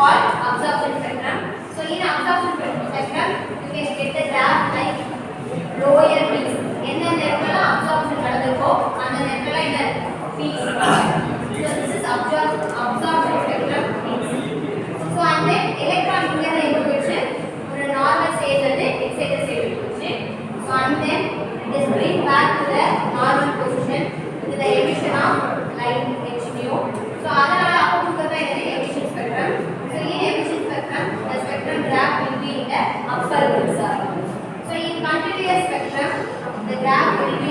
called absorption spectrum. So in absorption spectrum, you can get the graph like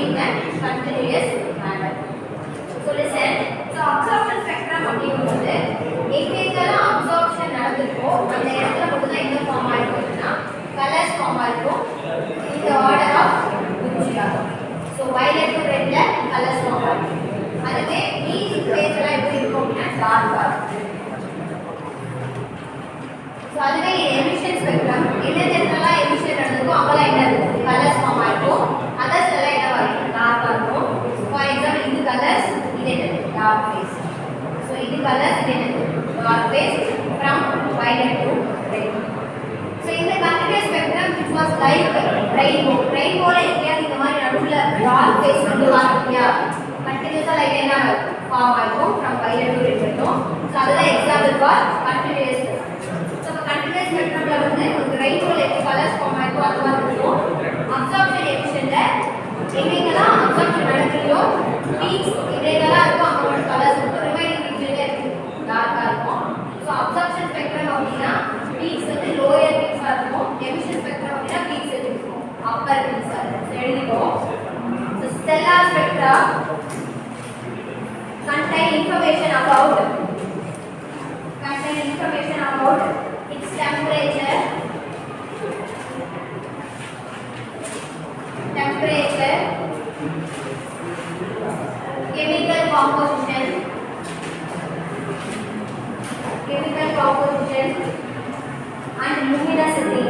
in a continuous manner. So listen. So absorption spectrum அப்படிங்கும்போது எங்கெங்கெல்லாம் absorption நடந்திருக்கோ அந்த இடத்துல மட்டும் தான் என்ன form ஆயிருக்கும்னா colours form ஆயிருக்கும் இந்த ஆர்டர் ஆஃப் குச்சியா. ஸோ வயலட் டு ரெட்ல கலர்ஸ் ஃபார்ம் ஆயிருக்கும். அதுவே மீதி ஸ்பேஸ் எல்லாம் எப்படி இருக்கும் அப்படின்னா டார்க்கா. ஸோ அதுவே எமிஷன் ஸ்பெக்ட்ரம் எந்தெந்த இடத்துலலாம் எமிஷன் நடந்திருக்கோ அங்கெல்லாம் என்ன இருக்கும் கலர்ஸ் ஃபார்ம் ஆயிருக்கும். அதர்ஸ் எல்லாம் என்ன வரும் டார்க்கா இருக்கும். ஃபார் எக்ஸாம்பிள் இது கலர்ஸ் இது என்ன டார்க் ஃபேஸ். ஸோ இது கலர்ஸ் இது என்ன dark phase from violet to red. So இந்த continuous spectrum which was like ரெயின்போல எங்கேயாவது இந்த மாதிரி நடுவுல டார்க் ஃபேஸ் வந்து வரலையா கண்டினியூஸா லைட் என்ன ஃபார்ம் ஆகும் ஃப்ரம் violet to red வரைக்கும். ஸோ அதுதான் example for continuous. So continuous ஸ்பெக்ட்ரம்ல வந்து உங்களுக்கு ரெயின்போல எப்படி கலர்ஸ் ஃபார்ம் ஆகும் அது மாதிரி இருக்கும். அப்சார்ப்ஷன் எமிஷன்ல எங்கெங்கெல்லாம் அப்சார்ப்ஷன் நடக்குதோ பீக்ஸ் எங்கெங்கெல்லாம் இருக்கும் அவங்களோட கலர்ஸ் வந்து ரிமைனிங் ரீஜன்ல இருக்கும் டார்க்கா இருக்கும். ஸோ அப்சார்ப்ஷன் ஸ்பெக்ட்ரம் அப்படின்னா பீக்ஸ் வந்து லோயர் பீக்ஸா இருக்கும். எமிஷன் ஸ்பெக்ட்ரம் அப்படின்னா பீக்ஸ் இருக்கும் அப்பர் பீக்ஸா இருக்கும். எழுதிக்கோ. So stellar spectra contain information about its temperature, chemical composition and luminosity.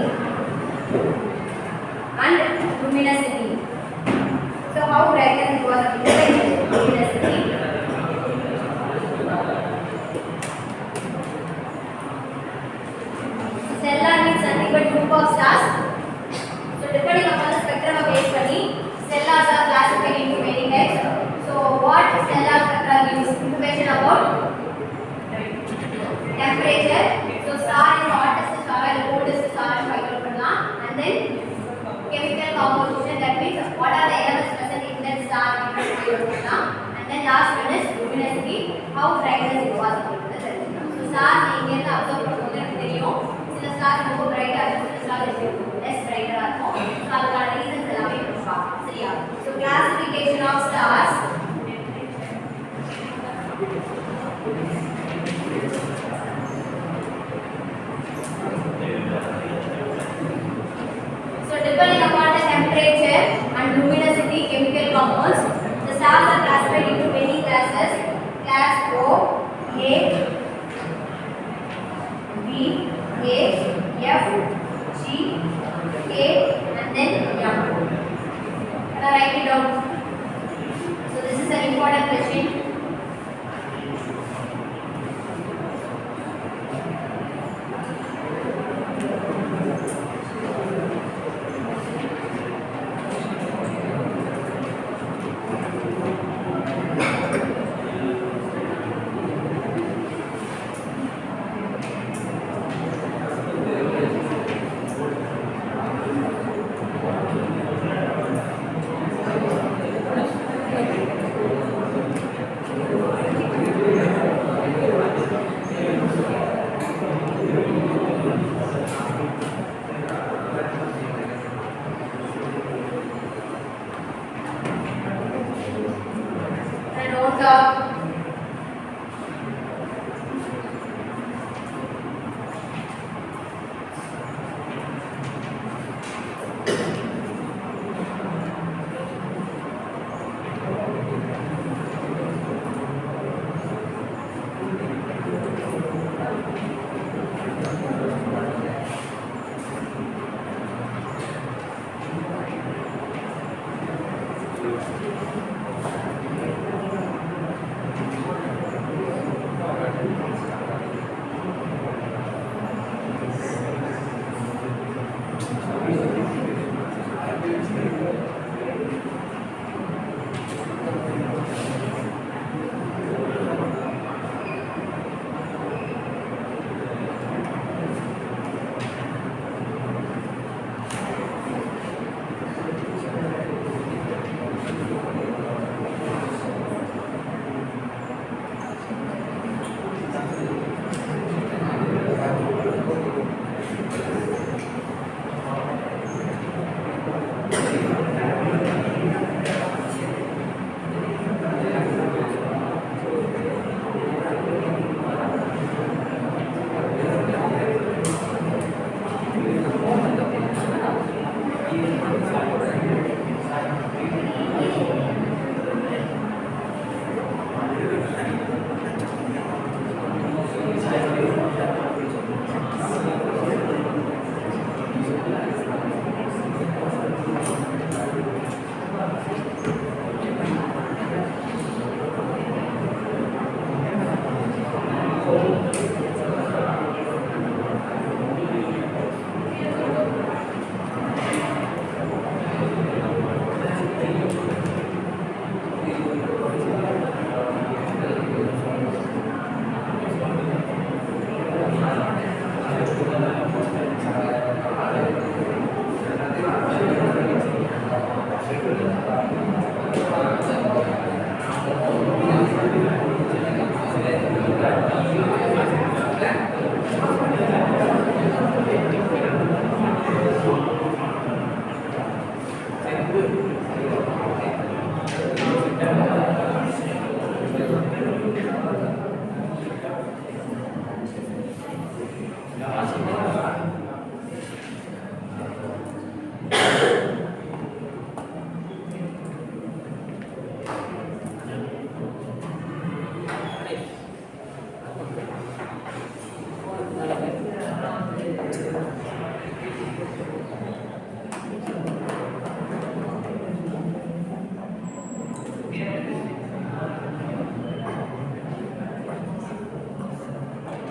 So how brightness it was luminosity. Stellar means nothing but group of stars. So depending upon the spectrum of base study, stellars are classified into many types. So what stellar spectra gives information about temperature. So star is the hottest star and coldest star find out பண்ணலாம். And then chemical composition, that means what are the elements present in that star find out பண்ணலாம். And then last one is luminosity, how brightness it was. So stars இங்க இருந்து observe பண்ணும்போது எனக்கு தெரியும் சில stars ரொம்ப பிரைட்டா இருக்கும், சில ஸ்டார்ஸ் லெஸ் பிரைட்டா இருக்கும். ஸோ அதுக்கான ரீசன்ஸ் எல்லாமே பார்க்கலாம். சரியா? So classification of stars. So depending upon the temperature and luminosity, chemical compounds, the stars are classified into many classes. Class O, A, B, A, F, G, K, and then M. Can I write it down? So this is an important question.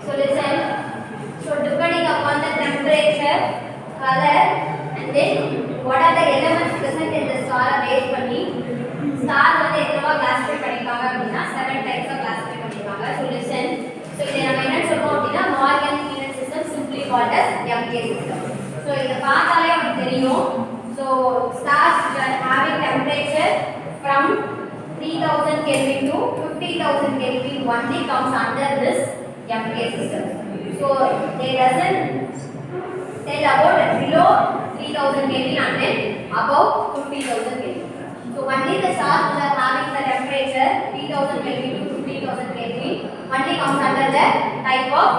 So listen. So depending upon the temperature, color, and then what are the elements present in the star base பண்ணி star வந்து எவ்வளவு classify பண்ணிருக்காங்க அப்படினா 7 types of classify பண்ணிருக்காங்க. So listen. So இதை நம்ம என்ன சொல்றோம் அப்படினா Morgan peanut system simply called as MK system. So இத பார்த்தாலே உங்களுக்கு தெரியும். So stars which are having temperature from 3000 Kelvin to 50000 Kelvin only comes under this MK system. So they doesn't tell about below 3000 Kelvin and then above 50000 Kelvin. So only the stars which are having the temperature 3000 Kelvin to 50000 Kelvin only comes under the type of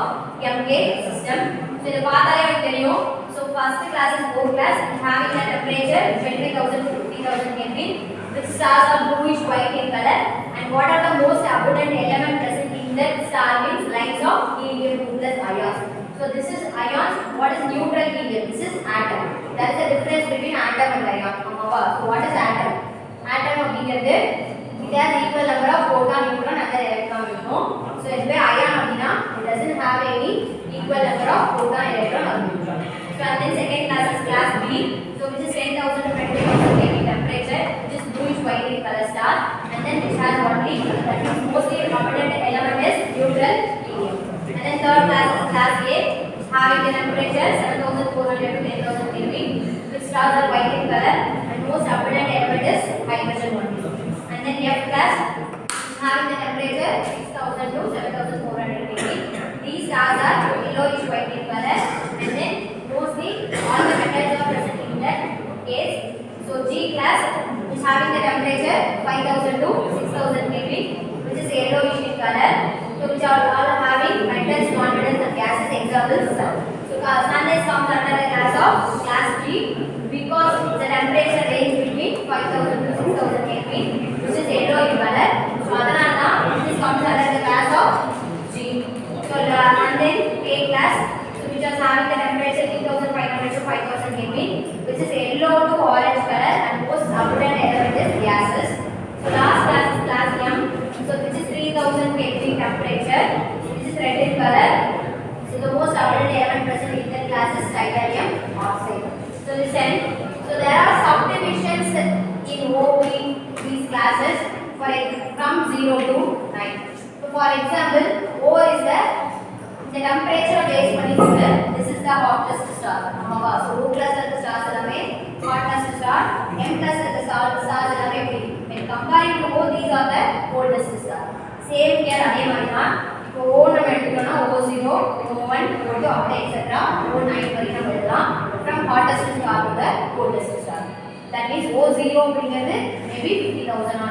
MK system. So இத பார்த்தாலே உங்களுக்கு தெரியும். So first class is O class having the temperature 20000 to 50000 Kelvin. Which stars are bluish white in color, and what are the most abundant element present in that star means lines of helium 2 plus ions. So this is ions. What is neutral helium? This is atom. There is a difference between atom and ion. So what is atom? Atom அப்படிங்கிறது it has equal number of proton, neutron and other electron இருக்கும். So இதுவே ion அப்படினா it doesn't have any equal number of proton, electron or neutron. So and then second class is class B. So which is 10000 to 20000 Kelvin temperature, which is bluish white in color star, and then which has only that is mostly abundant element is neutral helium. And then third class is class A, having the temperature 7400 to 10000 Kelvin, which stars are white in color, and most abundant element is hydrogen only. And then F class having the temperature 6000 to 7400 Kelvin. These stars are yellowish white in color, and then mostly all the metals are present in that case. So G class is having the temperature 5000 to 6000 Kelvin, which is yellowish in color. So which are all having metals, non-metals and gases. Examples. So sunlight comes under the class of class G because the temperature range between 5000 to 6000 Kelvin, which is yellow in color. So adhanala this comes under the class of G. So and then K class, so which is having the temperature 3500 to 5000 Kelvin, which is yellow to orange color, and most abundant element is gases. So last class is class M, so which is 3000 Kelvin temperature, which is red in color. So the most abundant element present in that class is titanium oxide. So listen. So there are subdivisions in OP these classes from 0 to 9. So for example, O is the temperature base பண்ணிருக்கு. This is the hottest star. ஆமாவா? So O plus இருக்க stars எல்லாமே hottest star, M plus இருக்க stars எல்லாமே எப்படி? When comparing to O, these are the coldest star. Same here அதே மாதிரி தான். இப்போ O நம்ம எடுத்துட்டோம்னா O0, O1, O2 அப்படியே etc. O9 வரைக்கும் நம்ம எழுதலாம். From hottest star to the coldest star. That means O0 அப்படிங்கிறது maybe 50000 ஆ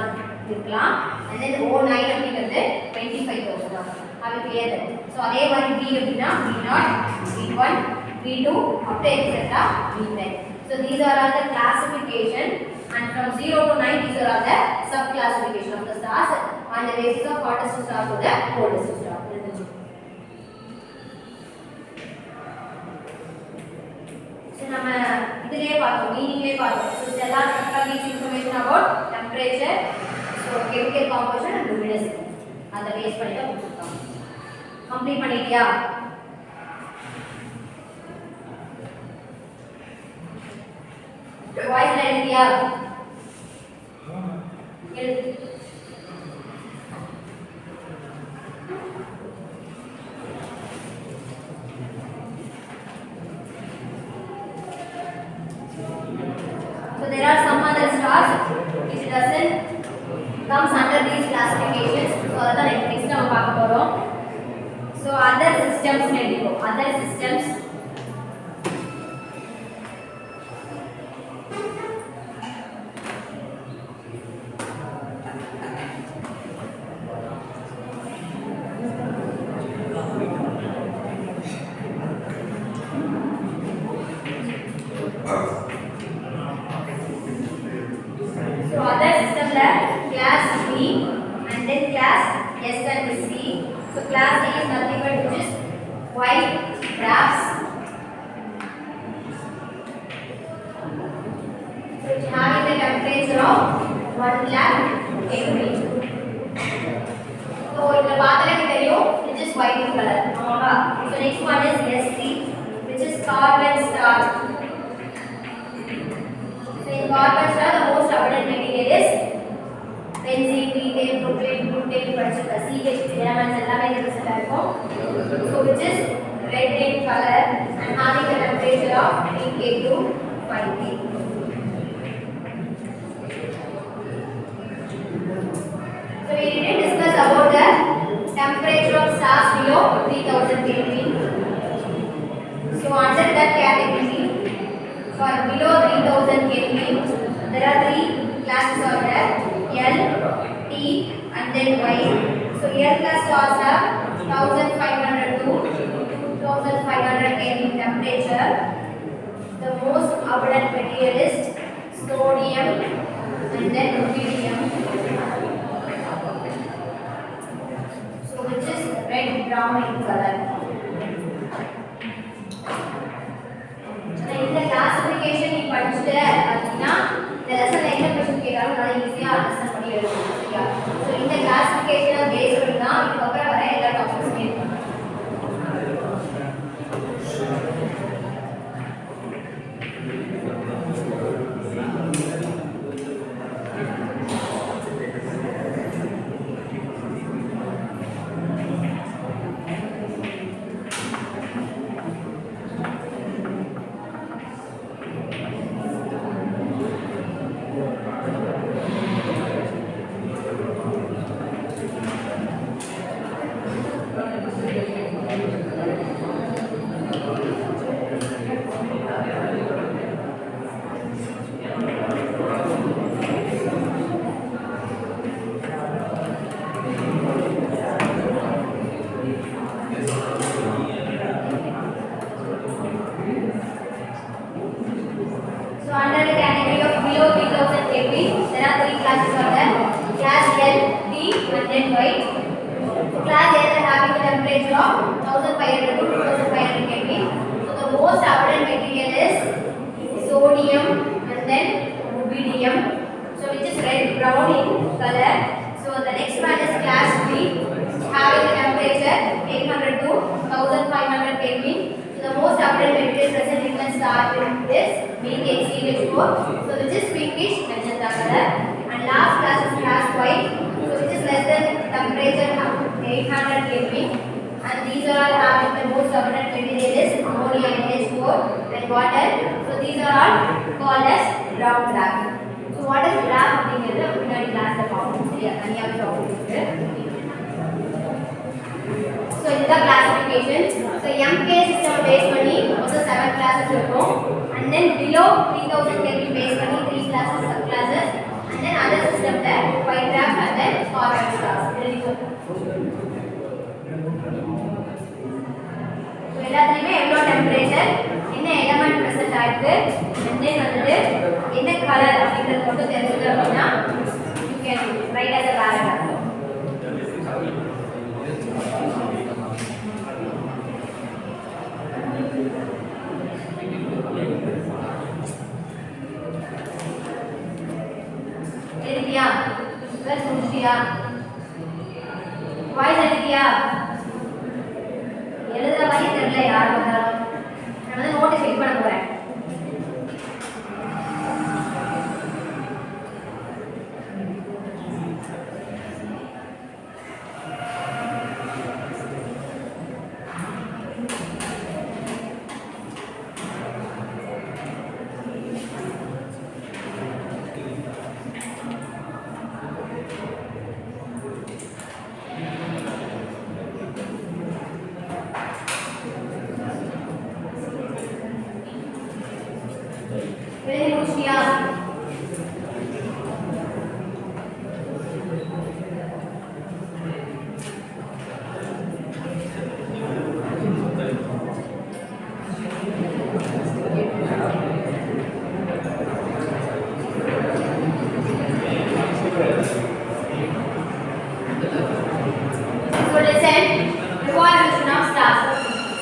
இருக்கலாம், and then O9 அப்படிங்கிறது 25000 ஆ. அது clear. So அதே மாதிரி B அப்படினா B0, B1, B2 அப்படியே etc. B9. So So these are all the classification, and from 0 to 9 these are all the sub classification of the stars on the basis of hottest star to the coldest star. So நம்ம இதிலே பார்த்தோம், மீனிங்லே பார்த்தோம். So stellar spectra gives information about temperature, so chemical composition and luminosity. அத base பண்ணி தான் கொடுத்திருக்காங்க. Complete பண்ணிட்டியா? வாய்ஸ்ல எழுதியா? எழுது. So there are some other stars which doesn't comes under these classifications. So that next நம்ம பார்க்க போறோம். So other systems எழுதிக்கோ. Other systems. So other system class B and then class S and C. So class A is nothing but which is white graphs. So it having the temperature of 1 lakh degree. So in the pattern தெரியும் which is white in color. ஆமாவா? So next one is SC which is carbon star. So in carbon star the most abundant material is benzene, methane, propane, butane, படிச்சிருக்க CH elements எல்லாமே இந்த லிஸ்ட்ல இருக்கும். So which is red in color and having the temperature of 3K to 5K. So we didn't discuss about the temperature of stars below 3000 Kelvin. So under that category, for below 3000 Kelvin, there are three classes of that: L, T, and then Y. So L class stars have 1500 to 2500 Kelvin temperature. The most abundant material is sodium and then rubidium. So which is red brown in color. இந்த classification நீ படிச்சிட்ட அப்படினா இந்த லெசன்ல என்ன question கேட்டாலும் நல்லா ஈஸியா understand பண்ணி எழுதலாம் சரியா சோ இந்த கிளாசிஃபிகேஷனை பேஸ் பண்ணி தான் இதுக்கு அப்புறம் வர எல்லா டாபிக்ஸுமே இருக்கும் So which is pinkish magenta color, and last class is class white, so which is less than temperature 800 Kelvin, and these are all having the most abundant material is ammonia NH4 and water. So these are all called as brown black. So what is black அப்படிங்கிறது முன்னாடி கிளாஸ்ல பார்த்தோம் சரியா தனியாக topic இருக்கு. So இந்த classification, so MK system base பண்ணி மொத்தம் 7 classes இருக்கும். And then below 3000 Kelvin base பண்ணி 3 classes sub classes, and then other system there white dwarf and then carbon stars. So எல்லாத்துலயுமே எவ்வளவு டெம்பரேச்சர் என்ன எலிமெண்ட் பிரசன்ட் இருக்கு and then வந்து என்ன கலர் அப்படிங்கறது மட்டும் தெரிஞ்சது அப்படினா you can write as a paragraph. எழுதியா வெல் முடிச்சியா வாய்ஸ் எழுதியா எழுதுற மாதிரி தெரியல யார் வந்தாலும் நான் வந்து நோட்டை செக் பண்ண போறேன். எழுதி முடிச்சியா So listen, evolution of stars.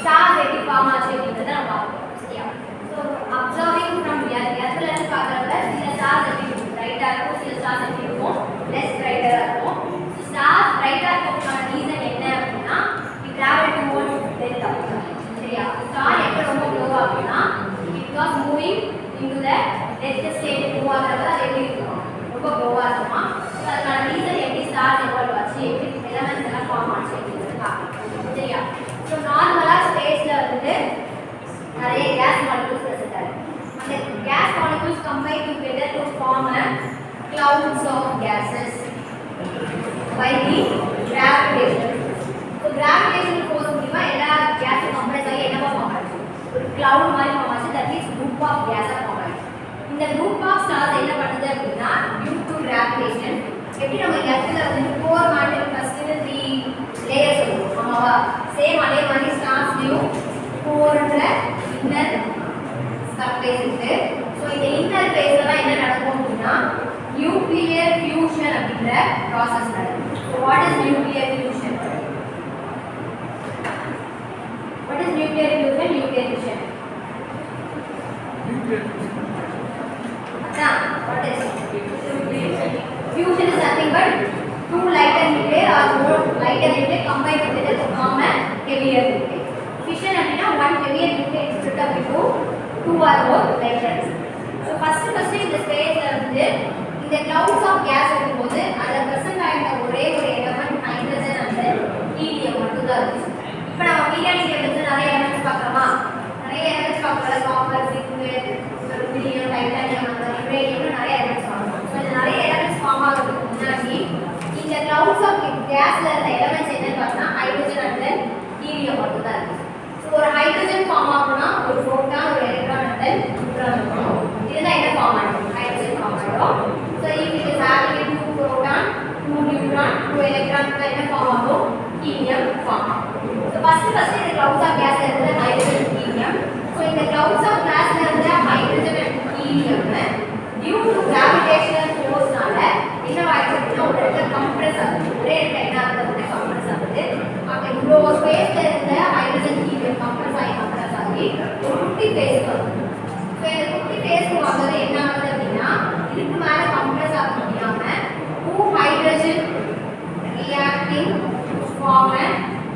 Stars எப்படி ஃபார்ம் ஆச்சு அப்படிங்கறத நம்ம பார்ப்போம். சரியா? So observing from here, எர்த்ல இருந்து பார்க்கறத சில ஸ்டார்ஸ் எப்படி பிரைட்டா இருக்கும், சில ஸ்டார்ஸ் எப்படி இருக்கும் லெஸ் பிரைட்டா இருக்கும். So ஸ்டார்ஸ் பிரைட்டா இருக்கறதுக்கான ரீசன் என்ன அப்படினா it travel towards death. சரியா? ஸ்டார் எப்ப ரொம்ப க்ளோ ஆகும்னா it was moving into the death state move ஆகறத அது எப்படி இருக்கும் ரொம்ப க்ளோவா இருக்குமா. So அதுக்கான ரீசன் எப்படி ஸ்டார்ஸ் எவால்வ் ஆச்சு, எப்படி எலிமெண்ட்ஸ் எல்லாம் ஃபார்ம் ஆச்சு அப்படிங்கறத பார்க்கலாம். சரியா? So நார்மலா ஸ்பேஸ்ல வந்து நிறைய கேஸ் மாலிக்யூல்ஸ் present ஆகும். அந்த gas molecules combine together to form a clouds of gases by the gravitation. So gravitational force மூலமா எல்லா கேஸும் கம்ப்ரஸ் ஆகி என்னவா ஃபார்ம் ஆச்சு, ஒரு cloud மாதிரி ஃபார்ம் ஆச்சு. that means group of gas form ஆச்சு. இந்த group of stars என்ன பண்ணுது அப்படின்னா due to gravitation எப்படி நம்ம எர்த்ல வந்து 4 மேட்டர் ஃபர்ஸ்ட் 3 லேயர்ஸ் இருக்கும் ஆமாவா, சேம் அதே மாதிரி ஸ்டார்ஸ்லயும் 4ன்ற இன்னர் சர்ஃபேஸ் இருக்கு. ஸோ இந்த இன்னர் ஃபேஸ்ல தான் என்ன நடக்கும் அப்படின்னா நியூக்ளியர் ஃபியூஷன் அப்படிங்கிற ப்ராசஸ் நடக்கும். So what is nuclear fusion? What is nuclear fusion? Nuclear fusion அதான் what is fusion is nothing but two lighter nuclei or more lighter nuclei combined together to form a heavier nuclei. Fission அப்படினா one heavier nuclei is split up into two or more lighter. So first இந்த ஸ்பேஸ்ல வந்து இந்த clouds of gas இருக்கும்போது அதுல present ஆகிற ஒரே ஒரு எலிமெண்ட் ஹைட்ரஜன் and ஹீலியம் மட்டும் தான் இருக்கு. இப்போ நம்ம பீரியாடிக் டேபிள்ல நிறைய எலிமெண்ட்ஸ் பார்க்கறோமா, நிறைய எலிமெண்ட்ஸ் பார்க்கறோம். Copper, zinc, aluminium, titanium, uranium நிறைய எலிமெண்ட்ஸ் பார்க்கறோம். ஸோ இந்த நிறைய எலிமெண்ட்ஸ் ஃபார்ம் ஆகிறதுக்கு முன்னாடி இந்த clouds of gasல இருந்த எலிமெண்ட்ஸ் என்னன்னு பார்த்தா ஹைட்ரஜன் and ஹீலியம் மட்டும் தான் இருக்கு. ஸோ ஒரு ஹைட்ரஜன் ஃபார்ம் ஆகும்னா ஒரு புரோட்டான், ஒரு எலக்ட்ரான் and நியூட்ரான் இருக்கும். இதுதான் என்ன ஃபார்ம் ஆகும்? ஹைட்ரஜன் ஃபார்ம் ஆகும். So if it is having 2 proton, 2 neutron, 2 electron என்ன ஃபார்ம் ஆகும்? ஹீலியம் ஃபார்ம் ஆகும். ஸோ ஃபர்ஸ்ட் இந்த clouds of gasல இருந்த ஹைட்ரஜன், ஹீலியம். ஸோ இந்த clouds of gasல இருந்த hydrogen and helium due to gravitational forceனால என்னவாயிடுச்சு அப்படின்னா ஒரு இடத்துல கம்ப்ரஸ் ஆகுது. ஒரே இடத்துல என்ன ஆகுது அப்படின்னா கம்ப்ரஸ் ஆகுது. அப்போ இவ்வளோ ஸ்பேஸ்ல இருந்த ஹைட்ரஜன் ஹீலியம் கம்ப்ரஸ் ஆகி ஒரு குட்டி ஃபேஸ்க்கு வருது. ஸோ இந்த குட்டி ஃபேஸ்க்கு வந்தது என்ன ஆகுது அப்படின்னா இதுக்கு மேலே கம்ப்ரஸ் ஆக முடியாம 2 hydrogen reacting to form a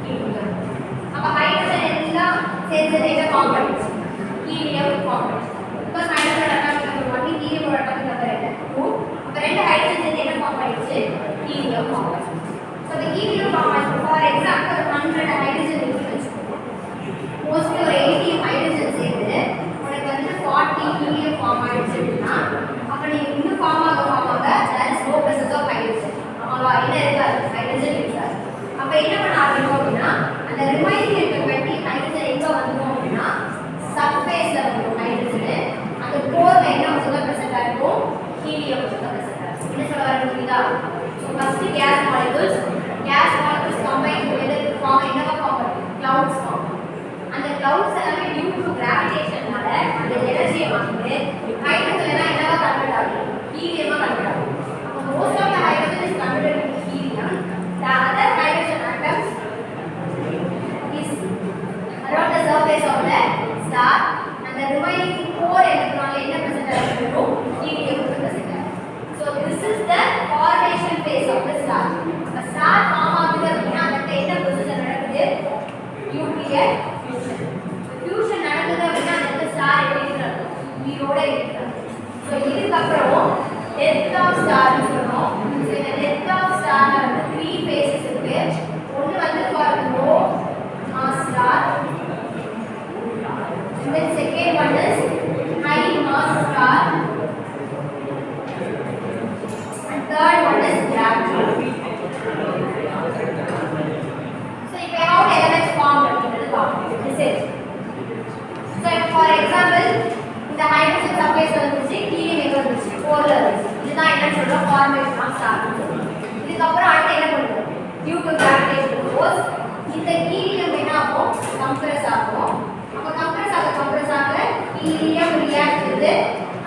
helium. அப்போ ஹைட்ரஜன் எல்லாம் சேர்ந்து என்ன ஃபார்ம் பண்ணுச்சு? ஹீலியம் ஃபார்ம் பண்ணுச்சு. Because hydrogen atomic number 1, helium atomic number 2. அப்போ 2 ஹைட்ரஜன் சேர்ந்து என்ன ஃபார்ம் பண்ணிச்சு? ஹீலியம் ஃபார்ம் பண்ணிச்சு. ஸோ இந்த ஹீலியம் ஃபார்ம் ஆச்சு. ஃபார் எக்ஸாம்பிள் 100 ஹைட்ரஜன் இருக்குன்னு வச்சுக்கோங்க. மோஸ்ட்லி ஒரு 80 ஹைட்ரஜன் சேர்ந்து உனக்கு வந்து 40 ஹீலியம் ஃபார்ம் ஆயிடுச்சு அப்படின்னா அப்போ நீ இன்னும் ஃபார்ம் ஆக there is no presence of hydrogen. ஆமாவா, என்ன இருக்காது, ஹைட்ரஜன் இருக்காது. அப்போ என்ன பண்ண ஆரம்பிக்கும் அப்படின்னா அந்த ரிமைனிங் இருக்க 20 ஹைட்ரஜன் எங்கே வந்துடும் அப்படின்னா சர்ஃபேஸ்ல வந்துடும் ஹைட்ரஜன். அந்த கோர்ல என்ன வந்து பிரசன்ட் ஆயிருக்கும்? ஹீலியம் வந்து பிரசன்ட் ஆயிருக்கும். என்ன சொல்ல வரேன் புரியுதா? So first gas molecules combine together to form என்னவா ஃபார்ம் பண்ணும்? Clouds form. அந்த கிளவுட்ஸ் எல்லாமே டியூ டு கிராவிடேஷன்னால அந்த எனர்ஜியை வந்து ஹைட்ரஜன் என்னவா கன்வெர்ட் ஆகும் ஹீலியமா கன்வெர்ட் ஆகும் அப்போ most of the hydrogen is converted into helium the other hydrogen atoms is around the surface of the star and the remaining 4 electron என்ன present ஆகும் helium present ஆகும் so this is the formation phase of the star a star form ஆகுது அப்படினா அதுக்கு என்ன process நடக்குது nuclear fusion நடக்குது அப்படினா அந்த star எப்படி இருக்கும் உயிரோட இருக்கு so இதுக்கு அப்புறம் death of star னு சொல்றோம் so இந்த death of star ல வந்து 3 phases இருக்கு ஒன்னு வந்து for low mass star and then second one is high mass star and third one is gravity so if how elements formed அப்படிங்கிறது பார்ப்போம் this is so for example இந்த hydrogen surface வந்துச்சு helium எங்க வந்துச்சு 4 ல வந்துச்சு இதுதான் என்ன சொல்றோம் formation of star இதுக்கு அப்புறம் அடுத்து என்ன பண்ணுவோம் due to gravitational force இந்த helium என்ன ஆகும் compress ஆகும் அப்ப compress ஆக helium react with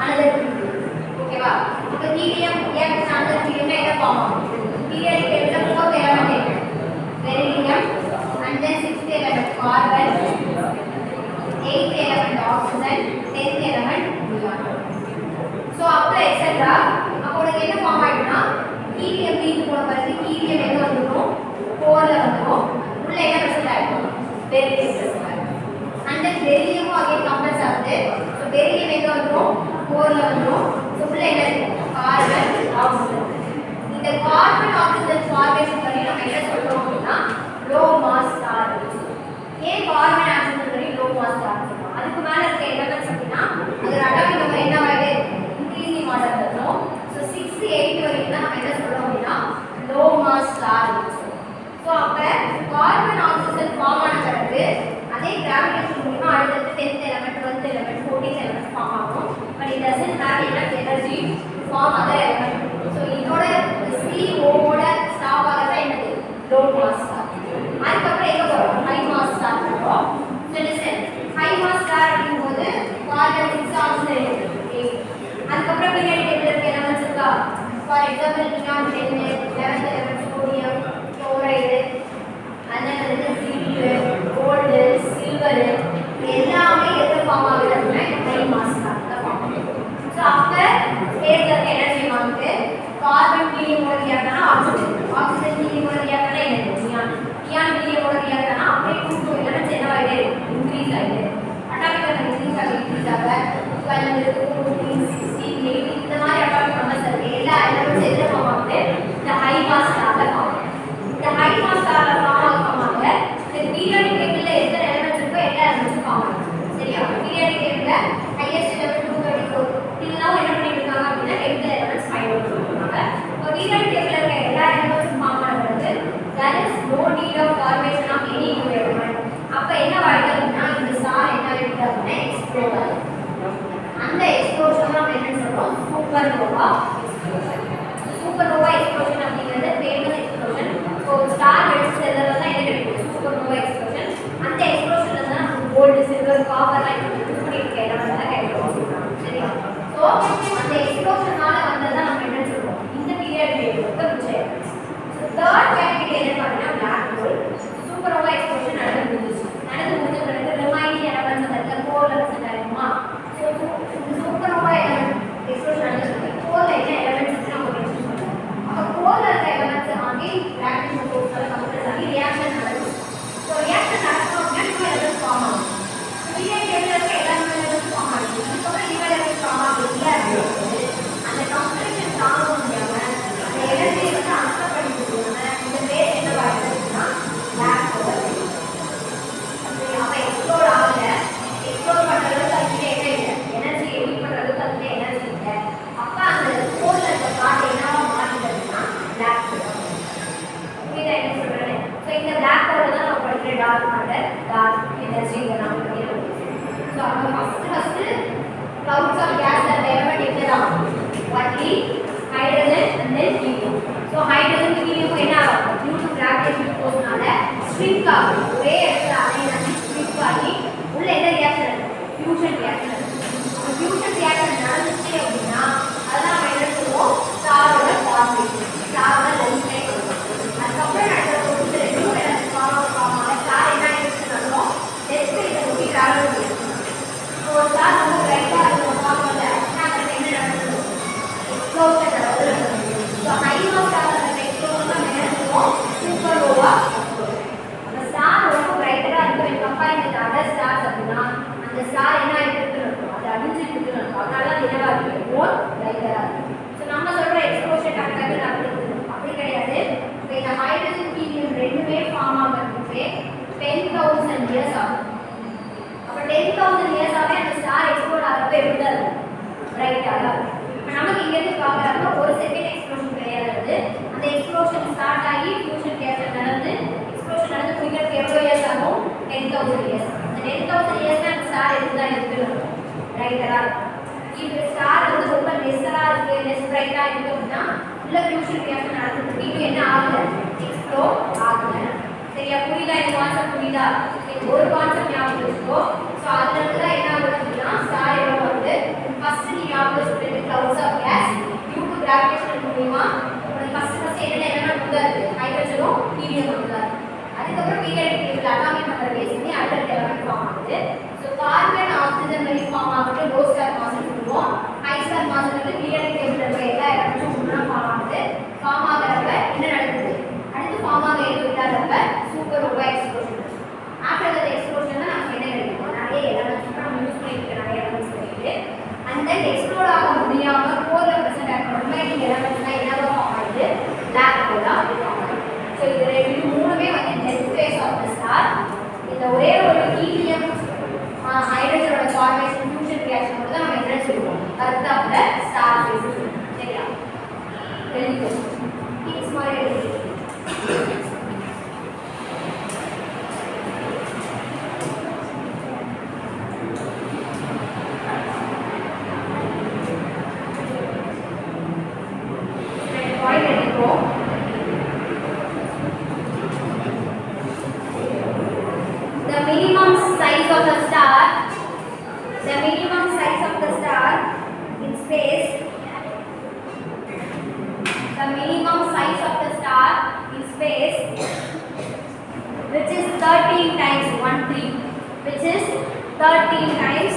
another helium ஓகேவா அப்ப helium react with another helium என்ன ஃபார்ம் ஆகும் periodic table fourth element beryllium and then sixth element carbon eighth element oxygen tenth element neon so after etc அப்ப உங்களுக்கு என்ன form ஆயிடுனா helium தீந்து போன பிறகு helium எங்க வந்துரும் 4 ல வந்துரும் உள்ள என்ன present ஆயிடும் beryllium present ஆயிடும் and then beryllium again compress ஆகுது so beryllium எங்க வந்துரும் 4 ல வந்துரும் so உள்ள என்ன இருக்கு carbon oxygen இந்த carbon oxygen formation பண்ணி நம்ம என்ன சொல்றோம் அப்படினா low mass star ஏன் carbon oxygen பண்ணி low mass star சொல்றோம் அதுக்கு மேல இருக்க elements அப்படினா அது atomic number என்ன ஆகுது increasing order இருக்கும் so 6 8 வரைக்கும் நம்ம என்ன சொல்றோம் அப்படினா low mass star so அப்ப carbon oxygen form ஆன பிறகு அதே gravitation மூலமா அடுத்து 10th element 12th element 14th element form ஆகும் but it doesn't have enough energy to form other element so இதோட CO ஓட ஸ்டாப் ஆகறது என்னது low mass star அதுக்கு அப்புறம் எங்க போறோம் high mass star போறோம் so listen high mass star அப்படிங்கும்போது carbon 6 oxygen 8 அதுக்கு அப்புறம் periodic table இருக்க elements இருக்கா for example neon 10 11th element sodium chloride and then silver gold silver எல்லாமே எந்த ஃபார்ம் ஆகுது அப்படினா high mass star தான் ஃபார்ம் ஆகுது so after space ல எனர்ஜி வந்து கார்பன் ஹீலியம் ஓட ரியாக்ட் ஆனா ஆக்ஸிஜன் ஹீலியம் ஓட ரியாக்ட் ஆனா என்ன நியான் ஹீலியம் ஓட ரியாக்ட் ஆனா அப்படியே 2 எலிமெண்ட்ஸ் என்ன ஆயிடுது இன்கிரீஸ் ஆயிடுது அட்டாமிக் நம்பர் இன்கிரீஸ் ஆக 12 14 16 8 இந்த மாதிரி அட்டாமிக் நம்பர்ஸ் இருக்கு எல்லா எலிமெண்ட்ஸ் எதுல ஃபார்ம் ஆகுது இந்த ஹை மாஸ் ஸ்டார்ல ஃபார்ம் ஆகுது இந்த ஹை மாஸ் ஸ்டார்ல ஃபார்ம் ஆகுது இந்த பீரியாடிக் டேபிள்ல எத்தனை எலிமெண்ட்ஸ் இருக்கோ எல்லா எலிமெண்ட்ஸும் ஃபார்ம் ஆகுது சரியா பீரியாடிக் டேபிள்ல ஹையஸ்ட் லெவல் 234 இதுல என்ன பண்ணிட்டு இருக்காங்க அப்படினா எந்த எலிமெண்ட்ஸ் ஃபைண்ட் அவுட் பண்ணுவாங்க இப்போ பீரியாடிக் டேபிள்ல இருக்க எல்லா எலிமெண்ட்ஸும் ஃபார்ம் ஆன பிறகு there is no need of formation of any new element அப்ப என்ன ஆயிடுது அப்படினா இந்த ஸ்டார் என்ன ஆயிடுது அப்படினா எக்ஸ்ப்ளோட் ஆகுது அந்த எக்ஸ்ப்ளோஷன் நம்ம என்ன சொல்றோம் சூப்பர்னோவா எக்ஸ்ப்ளோஷன் அப்படிங்கிறது ஃபேமஸ் எக்ஸ்ப்ளோஷன் ஸோ ஸ்டார் வெடிச்சதுல தான் என்ன கிடைக்குது சூப்பர்னோவா எக்ஸ்ப்ளோஷன் அந்த எக்ஸ்ப்ளோஷன்ல தான் நம்ம கோல்டு சில்வர் காப்பர்லாம் யூஸ் பண்ணிட்டு எல்லாம் தான் கிடைக்கும் சரியா ஸோ அந்த எக்ஸ்ப்ளோஷனால வந்ததான் நம்ம என்ன சொல்றோம் இந்த பீரியட் டேபிளுக்கு மிச்சம் தேர்ட் கேட்டகரி என்ன பார்த்தீங்கன்னா பிளாக் ஹோல் சூப்பர்னோவா எக்ஸ்ப்ளோஷன் நடந்து முடிஞ்ச பிறகு ரிமைனிங் எலமெண்ட்ஸ் அதுல 4 எலமெண்ட்ஸ் இருக்குமா ஸோ இந்த சூப்பர்னோவா எக்ஸ்ப்ளோஷன் நடந்து 4 என்ன எலமெண்ட்ஸ் நம்ம மென்ஷன் பண்ணுவோம் அப்போ 4 இருக்க எலமெண்ட்ஸ் ஆகி கிராவிடேஷனல் ஃபோர்ஸால கம்ப்ரஸ் ஆகி ரியாக்ஷன் நடக்கும் ஸோ ரியாக்ஷன் நடக்கும் அப்படின்னா நியூ எலமெண்ட்ஸ் ஃபார்ம் ஆகும் பீரியட் டேபிள்ல இருக்க எல்லா எலமெண்ட்ஸ் ஃபார்ம் ஆகுது இதுக்கப்புறம் நியூ எலமெண்ட்ஸ் ஃபார்ம் ஆகுது இல்லை அப்படிங்கும்போது அந்த கம்ப்ரஷன் தாங்க முடியாம அந்த எனர்ஜியை வந்து அக்செப்ட் பண்ணிக்க இந்த பேர் என்ன ஆகுதுன்னா பிளாக் ஹோல் அப்போ எக்ஸ்ப்ளோர் ஆகல எக்ஸ்ப்ளோர் பண்ற அளவுக்கு அதுக்கிட்ட என்ன இல்லை எனர்ஜி எமிட் பண்ற அளவுக்கு அதுக்கிட்ட எனர்ஜி இல்லை அப்போ அந்த ஹோல்ல இருக்க பார்ட் என்னவா மாறிடுதுன்னா பிளாக் ஹோல் புரியுதா என்ன சொல்றேன் ஸோ இந்த பிளாக் ஹோல் தான் நம்ம படிக்கிற டார்க் மேட்டர் டார்க் எனர்ஜி இதெல்லாம் ஸோ அப்போ first clouds of gas and element என்னதான் only hydrogen and then helium so hydrogen helium என்ன ஆகும் due to gravitational force நால shrink ஆகும் ஒரே இடத்துல அலைன் ஆகி shrink ஆகி உள்ள என்ன ரியாக்ஷன் fusion reaction 10,000 years. இந்த 10,000 years அந்த ஸ்டார் எதுதான் இருக்கு ரைட்டரா இந்த ஸ்டார் வந்து ரொம்ப லெஸ்ஸரா இருக்கு லெஸ் பிரைட்டா இருக்கு அப்படின்னா உள்ள ஃபியூஷன் ரியாக்ஷன் நடந்துட்டு இது என்ன ஆகல எக்ஸ்ப்ளோர் ஆகல சரியா புரியுதா இந்த கான்செப்ட் புரியுதா ஒரு கான்செப்ட் ஞாபகம் வச்சுக்கோ ஸோ அதுல இருந்து தான் என்ன ஆகுதுன்னா ஸ்டார் எவ்வளோ வந்து ஃபர்ஸ்ட் நீ ஞாபகம் வச்சுக்கிட்டு clouds of gas due to gravitational மூலியமா ஃபர்ஸ்ட் என்னென்ன கொடுத்தாரு ஹைட்ரஜனும் ஹீலியம் கொடுத்தாரு அதுக்கப்புறம் periodic table atomic number base பண்ணி அடுத்த எலமெண்ட் ஃபார்ம் ஆகுது ஸோ கார்பன் ஆக்சிஜன் வழி ஃபார்ம் ஆகுது லோ ஸ்டார் மாஸ் சொல்லுவோம் ஹை ஸ்டார் மாஸ் வந்து பீரியாடிக் டேபிள் இருக்க எல்லா எலமெண்ட்ஸும் ஒன்றா ஃபார்ம் ஆகுது ஃபார்ம் ஆகிறப்ப என்ன நடக்குது அடுத்து ஃபார்ம் ஆக விட்டாரப்ப supernova explosion after that explosion தான் நமக்கு என்ன கிடைக்கும் நிறைய எலமெண்ட்ஸ் நம்ம யூஸ் பண்ணிட்டு நிறைய எலமெண்ட்ஸ் கிடைக்குது அண்ட் தென் எக்ஸ்ப்ளோர் ஆக முடியாமல் கோரில் ப்ரெசென்ட் ஆகிற ரிமைனிங் எலமெண்ட்ஸ்லாம் என்னவா ஃபார்ம் ஆகுது பிளாக் ஹோலாக ஃபார்ம் ஆகுது ஸோ இது மூணுமே வந்து death phase of the star இந்த ஒரே ஒரு ஹீலியம் ஹைட்ரஜனோட ஃபார்மேஷன் ஃபியூஷன் ரியாக்ஷன் மட்டும் தான் நம்ம என்ன சொல்லுவோம் birth of the star phase சரியா எழுதிக்கோ ஹீட்ஸ் மாதிரி எழுதி which is 13 times 13 which is 13 times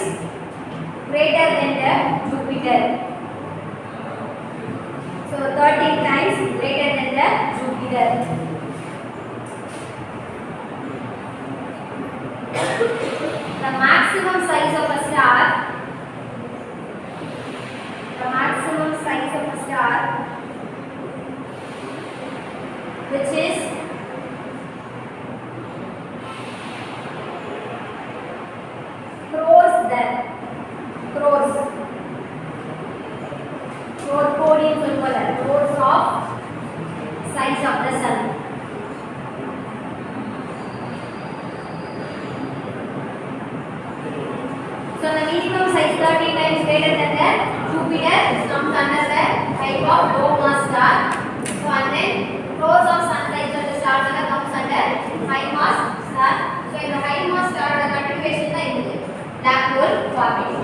greater than the Jupiter. So 13 times greater than the Jupiter. The maximum size of a star which is crores of size of the sun. So the minimum size 30 times greater than the Jupiter comes under the type of low mass star. So and then crores of sun size of the star comes under high mass star. So in the high mass star the continuation is black hole formation.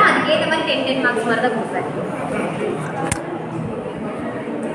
அதுக்கேற்ற மாதிரி 10 marks மாதிரி தான் கொடுப்பேன்.